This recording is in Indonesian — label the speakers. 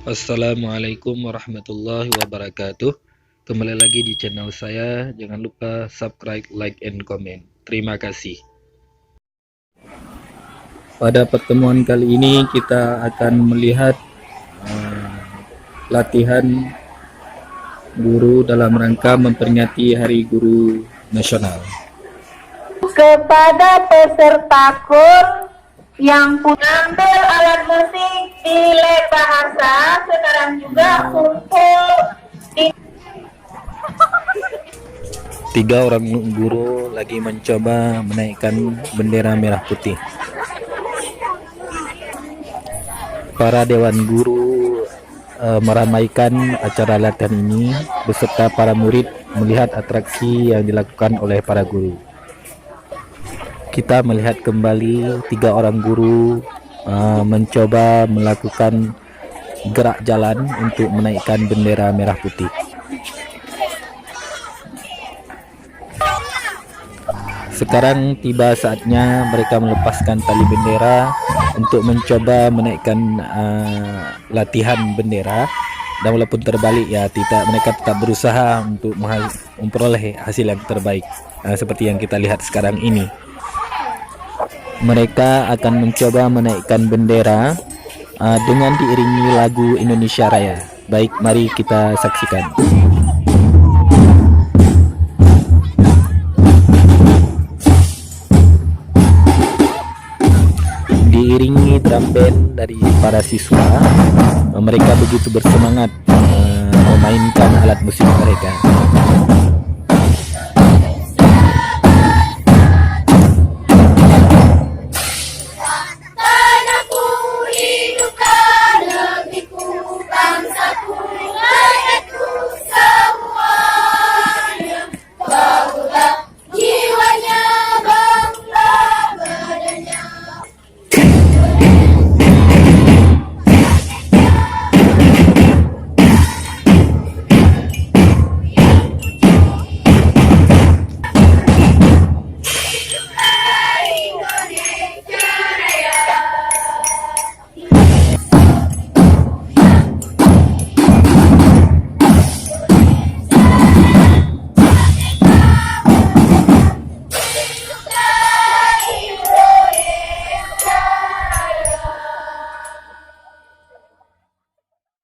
Speaker 1: Assalamualaikum warahmatullahi wabarakatuh. Kembali lagi di channel saya. Jangan lupa subscribe, like, and comment. Terima kasih. Pada pertemuan kali ini kita akan melihat latihan guru dalam rangka memperingati Hari Guru Nasional.
Speaker 2: Kepada peserta kur yang mengambil alat musik di les bahasa, sekarang juga kumpul di
Speaker 1: 3 orang guru lagi mencoba menaikkan bendera merah putih. Para dewan guru meramaikan acara latihan ini beserta para murid melihat atraksi yang dilakukan oleh para guru. Kita melihat kembali 3 orang guru mencoba melakukan gerak jalan untuk menaikkan bendera merah putih. Sekarang tiba saatnya mereka melepaskan tali bendera untuk mencoba menaikkan latihan bendera, dan walaupun terbalik ya mereka tetap berusaha untuk memperoleh hasil yang terbaik, seperti yang kita lihat sekarang ini. Mereka akan mencoba menaikkan bendera dengan diiringi lagu Indonesia Raya. Baik, mari kita saksikan. Diiringi drum band dari para siswa, mereka begitu bersemangat memainkan alat musik mereka.